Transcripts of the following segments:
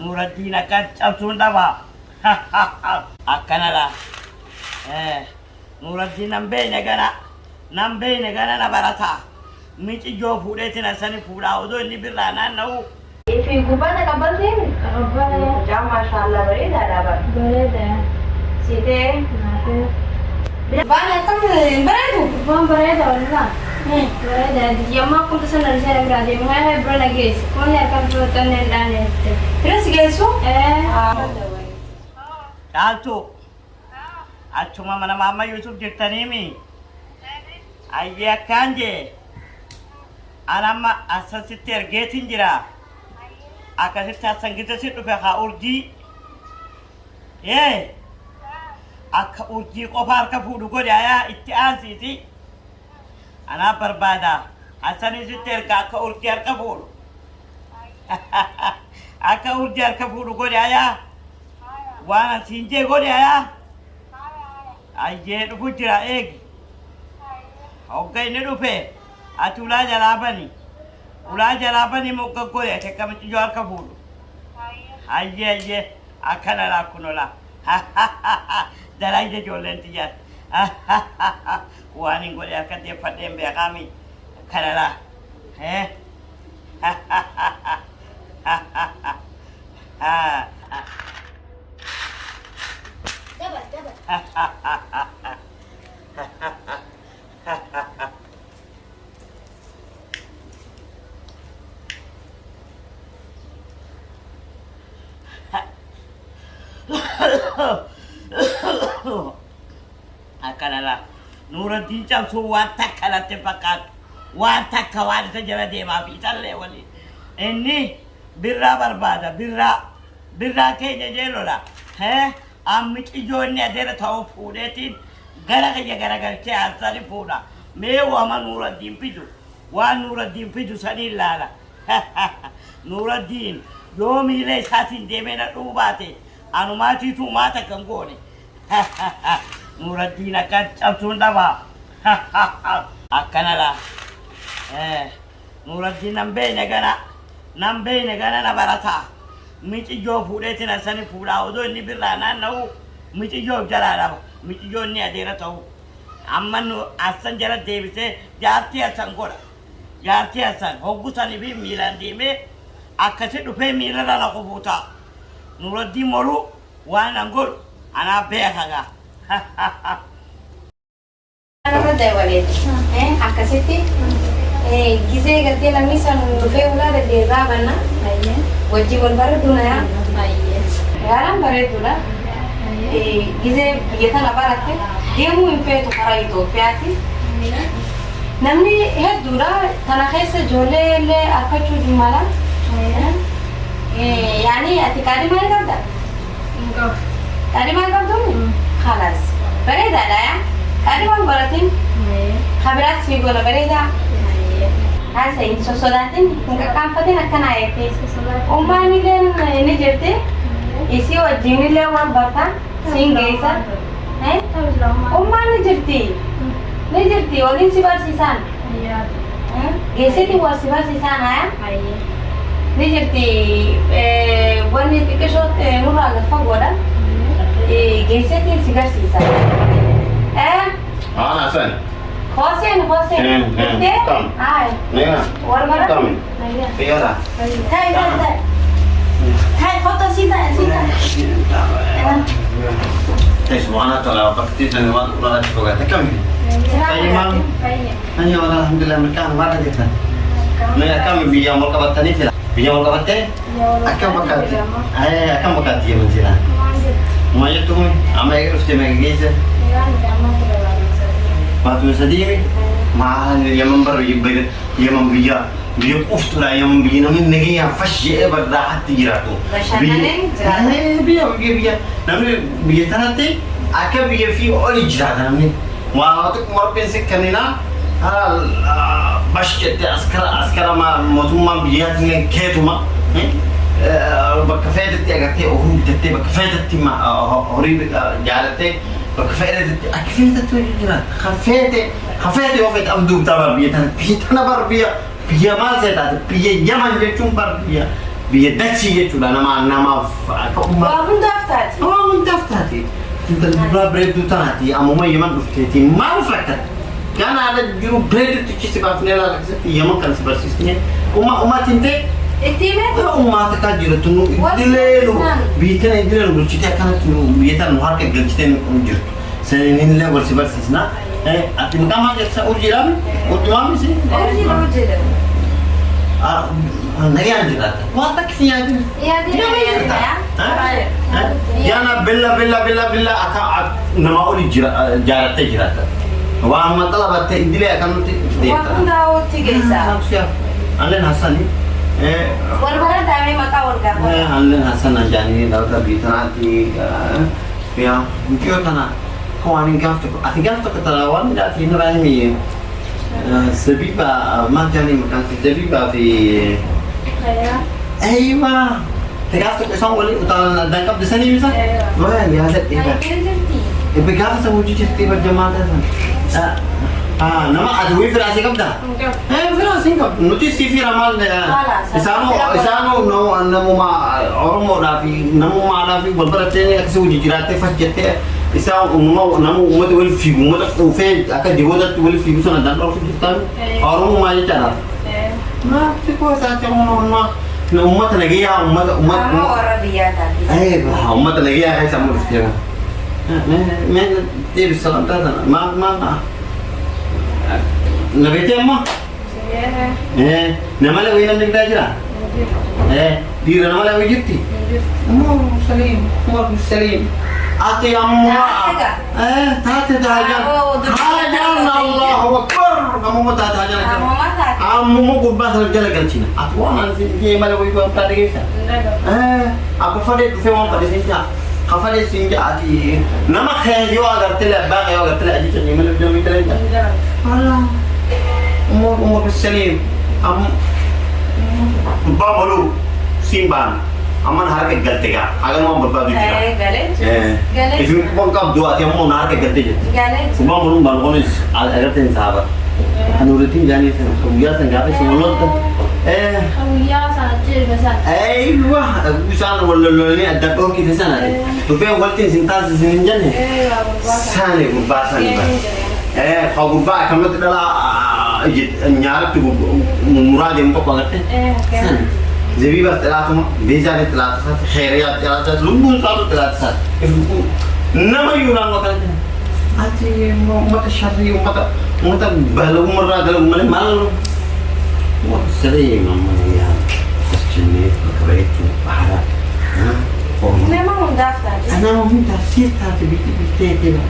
نور الدين كان شمسون دبا أكنا لا نور الدين نمبين جنا نبرتا ميت جو فودتنا سني فودا ودو إني برانا نو في قبنا قبلتين قبلنا جام ما شاء الله بريد هذا بريد سيدي بانا كم بريد ولا بريد يوم كنت سنة رجال برادي ما هي برنا جيس كون يا كم فوتن الآن ترى جيسو تعالوا أشوما من ماما يوسف جتني مي أيه كانجي أنا ما أساسي ترجعين جرا أكاسي تاسنجيت سيتو فيها أورجي أك أورجي كفار كفودو كوريا إتيازي أنا بربادا أساني سيترجع أك أورجي كفودو أك أورجي كفودو كوريا وانا سينجي كوريا أيه رفوجرا أوكي ندوفه أتولا جلابني موكا كوريا كم تجوار كفودو أيه أكنا لا كنولا دلائي جولن تجار واني كوريا كده فتهم بيكامي كنا لا Akanala Nuruddin Chamsu watakala tepakat watakawal saja dema bitalle wali ini birra barbada birra kayaknya jelola amit ijonya ada tahu fudetin gara-gara cahaya tadi fuda mewah Nuruddin pidu sanilala Nuruddin Yomile satin demena ubate anu mati tu mata kanggoni Nuruddin akan camsun daba akana la Nuruddin nambe gana na barata miti jo fudetina sani fuda odo ni birana nau miti jo jarara miti jo ni adera tau amman asan jara devise jati asan hoggu sani bi milan dime akase dupe milana na kubuta Nuruddin moru wana ngol ana bekaga أنا بدي ولد أكاسيتي جزء قدي لميسان dupe ular di rabana wajibon baru ya yaran baru lah gize biasa labarate dia mu impe tu para itu piati namni dura tanah kese jole le apa cu jumala yani atikari mana kada tadi mana kada خلاص بريدة لا يا tadi mana beratin خبرات سيقول بريدة هذا إنسان صداتين إنك كم فتين أكنا يكتي أمّا نيجن نجرتي إسي وجيني له وان برتا سينجيسا أمّا نجرتي ولين سبار سيسان جيسيتي وسبار سيسان هيا نجرتي واني تكشوت نورا لفقودا جيسيتي سيجار سيسان أنا حسن حسين كم هاي نعم ورمرة كم فيها هاي خطة سيدا سبحان الله وقتي سنوات ولا تفوق كم كيمان أنا والله الحمد لله مكان مرة جدا ما كم بيجي أمور كبتني فيلا بيجي أمور كبتة أكم بكاتي أكم بكاتي من سيلا ما يتوم أما يعرف تما جيزة ما توصديني ما يمن بر يمن بيجا أفتلا يمن بيجي نمن نجيا فشيء برداحت تجراتو بيا نمن بيجي تناتي أكيد بيجي في أول جرات نمن ما أتوقع مر بينسك كنينا باش كده أسكر ما مطمئن بيجي تنين كيتوما بكفاية تأجرتي أو هم تتي بكفاية تتي ما هريب جالتي بكفاية خفيت وفيت أبدو تبر بيتنا بر بيا مال سيدا بيا يمان جتوم بر بيدتشي يجوا nama Walaupun daftar. Oh daftati انت البرا بريد تاعتي اما ما يمن دفتي ما فكرت كان على جو بريد تشي سبا فنلا يمن كان سبا سيسني وما تنتي Itimet. وما تكاجر تنو دليلو بيتنا دليلو بلشتي كانت بيتنا نهار كجلشتين وجر سنين لا ورس سبا سيسنا أتم كم هذا سأوجيرام وتوام سي Ujil. نيا جرات واتك فيها Iya dia ya. يانا بلا أكا نما أولي جارت جرات وأما طلبت إدلي أكمل Walaupun tahu tiga isa. siap Alen Hasani Walaupun dami maka warga. Alen Hasan ajani dauka bitanati ya mungkin kana kawanin gafto ati gafto ketalawan da tinrami sebiba majani makan sebiba fi ايوه تقعد تسوي ولي وطال دنقب دسني مثلا وين يا هذا ايه بقعد اسوي جي تي بالجماعه ده نما ادوي في راسي كبدا في راسي كبدا نوتي سي في رمال اسانو نمو ما اورمو دافي نمو ما دافي بلبرتني اكسو جيراتي فجته اسانو نمو مت ول في مت وفي اكا ديودت ول في سنه دان اور في جتان اورمو ما يتنا ما في كويس اتمنى أمة نجية أمة Arabia tadi. أيوة أمة نجية هاي سامو استيرا من تير السلام تاعنا ما نبيتي أمة نملا وين نقدر أجرا دير نملا ويجتي أمور سليم أتي أمة تاتي داجان الله أكبر أمة تاتي داجان أمو قربان سرجال كنشينا أتوانا سينجي ماله ويبقى تادي كيسا aku fade tu fema pada sinja kafade sinja ati nama kaya yo agar tele bang yo agar tele aji chani melu jami tele ja ala umur selim am babalu simban aman har ke galte ga agar mau berbadu juga Galet. if you want kap dua ati mau nar ke galte je Galet. semua belum balkonis agar ten sahabat anurutin jani sen kuya sen gape semulot خويا سنتجر بس ايوه وسان ولا لوني ادقوا كيف سنه وفي وقتين سنتاز سنجنه ساني وباساني خو كم تدلا نيارك مراد يمكو بانته سان زبي بس ثلاثه فيزا ثلاثه خيريات ثلاثه لومون قالوا ثلاثه نما يونان وكان اتي مت شري مت بلو مره قالوا مال sering namanya jenis begitu parah. Memang mendaftar. Anak mau minta sita sebiti tiba.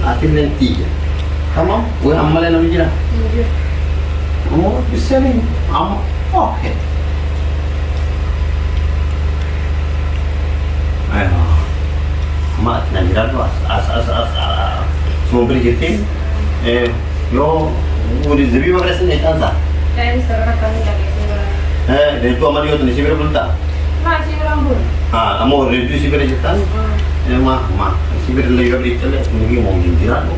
Atin nanti. Kamu, gue amalan nama jira. Oh, bisa nih. Oke. Ayo. Mak nak jira tu as. Semua beri kita. Yo, udah zebi makan sini tansa. Saya sekarang kami lagi sih. Redu amari yo tani sibere bulta. Masih rambut. Amo redu sibere jetan. Ma sibere le yo ditele ngi mo ngira no.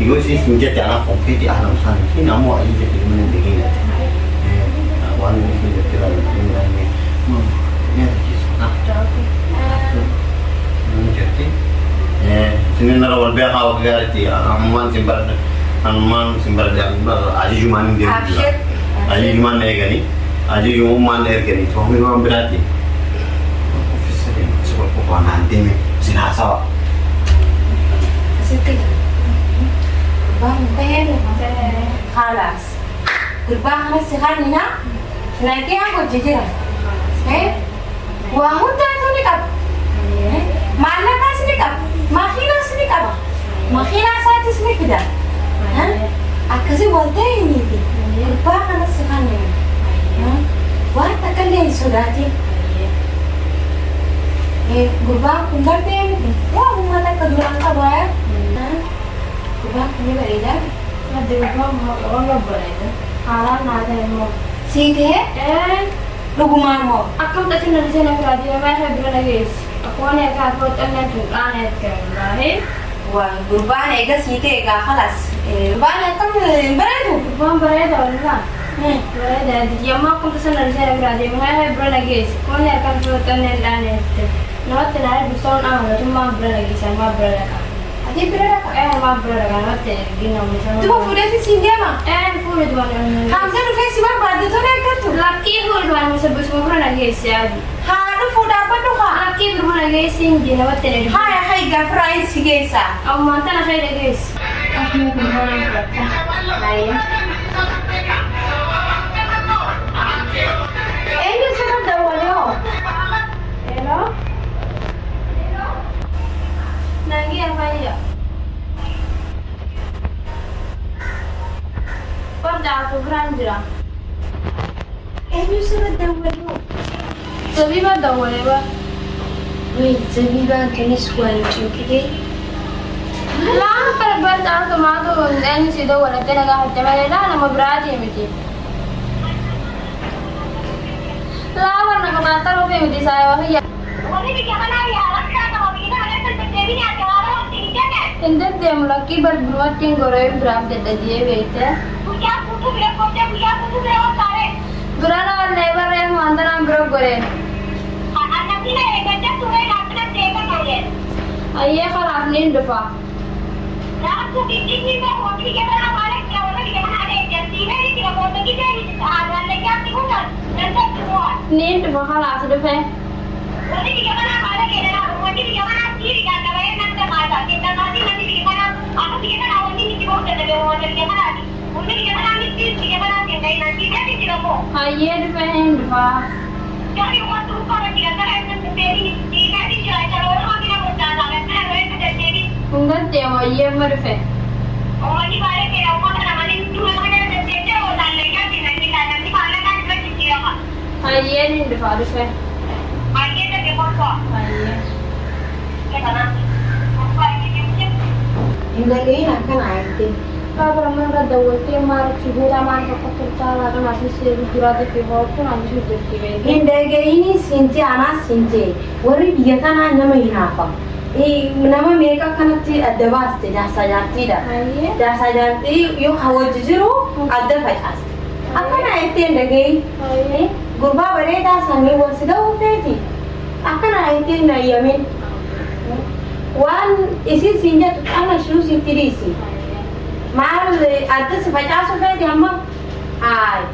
Igo si sinja ta na pompe ti ana usan. Ki namo ai je ti men de gina. Wan ni je tela ni ni. Ya ti sana. Ni je ti. Sinin na wal beha wa garati amman simbar da aji juman de. Aji juman ne gani. Aji juman ne gani. To mi ma berati. Officer ni sebab ko nanti mi sinasa. Siti. Bang ben. Khalas. Kurbang na sihan na. Nanti aku jijira. Wa mutta tu ni kap. Mana kas ni kap. Makhina sini kap. Makhina saat sini kita. Akasi bolte ini ti. Kurbang na sihan ni. Wah takkan sudati. Gurbang kumbar tem. Wah mata kedulang ka boya. Gurbang ini berida. Ada orang berada. Halan ada yang Sige. Lugumar mo. Aku tak sih nanti saya nak radio saya bilang lagi. Aku ni akan buat anda tu aneh kan, Wah gurbang ega sige ega khalas. Gurbang itu berada. Bukan berada orang. Berada di yamma kun tasan saya berada mahal berada guys. Kau ni akan fotoan yang lain itu. Nawat tenar bukan awal cuma berada guys sama berada. Ati berada ka? Ma berada kan nawat gina misalnya. Tuh fude si sindia ma? Full itu mana? Kamsa nu fesi bar badu tu nak tu. Laki full itu mana sebab semua berada guys ya. Ha nu fude apa tu ha? Laki berada guys ini nawat tenar. Hai gafrai si gesa. Aw mantan saya guys. Aku pun orang berada. Lain. Ini sudah dawalyo. Hello? Lagi apa ya? Pada aku beranjak. Ini sudah dawalyo. Tapi pada boleh ba? Wait, Zabiba kini suai cuci. Lah per pada aku mahu ini sudah boleh tenaga hati mana nama berarti mesti. Lah warna kemana lo mesti saya wah ya. Indah dia mulai berbuat yang goreng berapa dia bete. Berana lebar yang mantan ambrok goreng. Ayah kalau nih depa. Nih depa kalau asal depa. Ayah depa yang depa. Enggak dia mau iya merfe. Ayah ni depa depa. Indalin akan airte. Kalau mereka dawat dia marah cibura marah kekerja kan masih sejurat di bawah pun masih sudah tiba. Indaga ini sinci anak sinci. Wari dia kan hanya mahinafa. Nama mereka kan ti ada baste jasa jati dah. Ayah. Jasa jati yuk hawa jujuru ada fajas. Akan airte indaga ini. Ayah. Gurba bereda sani wasida ufeti. Akan airte na yamin. Wan isi sinja tu ana shuru sitirisi. Mal ada sefajas ufeti amma. Ay.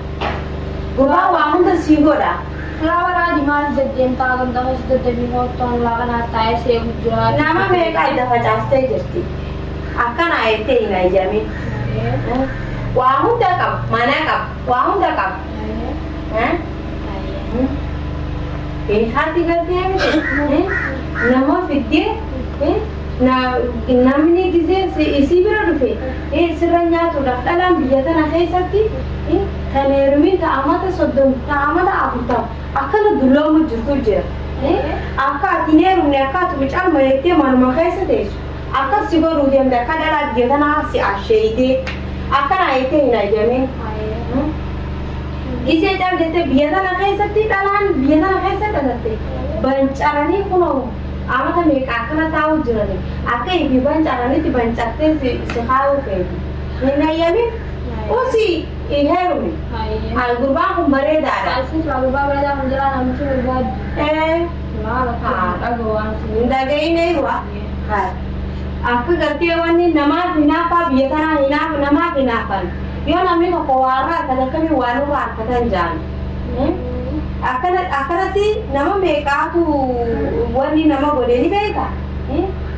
Gurba wamun da sigora. Lawan di mana jadi entah tentang sudah jadi hoton lawan atas saya hujat. Nama mereka ada fajas teh jadi. Akan airte ina yamin. Wamun da kam mana kam? Wamun da kam? Hah? hati करते हैं नमो फिद्ये ना namni gize isi bira dufe siranya to da dalam biyata na kai sakti tanermi ta amata soddom ta amata afuta akala dulomu jurtuje aka tineru ne aka to bichal mayete man ma kai sate aka sigoru dem da kadala biyata na si asheide aka na ite ina jame इसे जब जैसे बियदा ना खाई सकती तालान बियदा ना खाई सकते बंचारानी कुनो आमता में काकना ताऊ जुरने आके इबी बंचारानी ती बंचाते से खाओ पे नहीं यामी उसी इहेरो में हां गुरबा को मरे दारा ऐसे गुरबा बड़ा दा मंजरा नाम से गुरबा मार अगवान इंदा गई नहीं हुआ हां आपको करते वानी नमाज बिना पा बियदा ना हिना नमाज बिना पा Yo namin ko wara kada kami wanu ra katan jan. Akanati nama meka tu wani nama gode ni beka.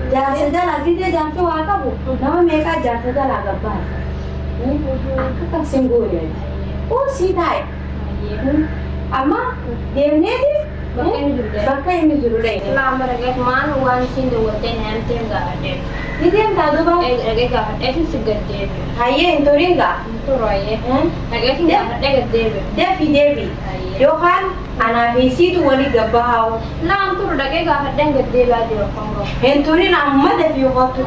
Jangan saja lagi dia jangan tu waka bu. Nama meka jangan saja laga ba. Aku tak singgur ya. Oh si dai. Amma demne di bakka ini juru dai. Lama rakyat mana wan sindu waten ham tem ga ade. Ini yang tadu ba? Rakyat ga ade sigade. Haye entoringa. Roye, agak tidak ada gede. Devi Devi, Johan, anak visi tu wali gabahau. Nah, tu udah kayak gak ada gede lah di Kongo. Henturin amma Devi waktu.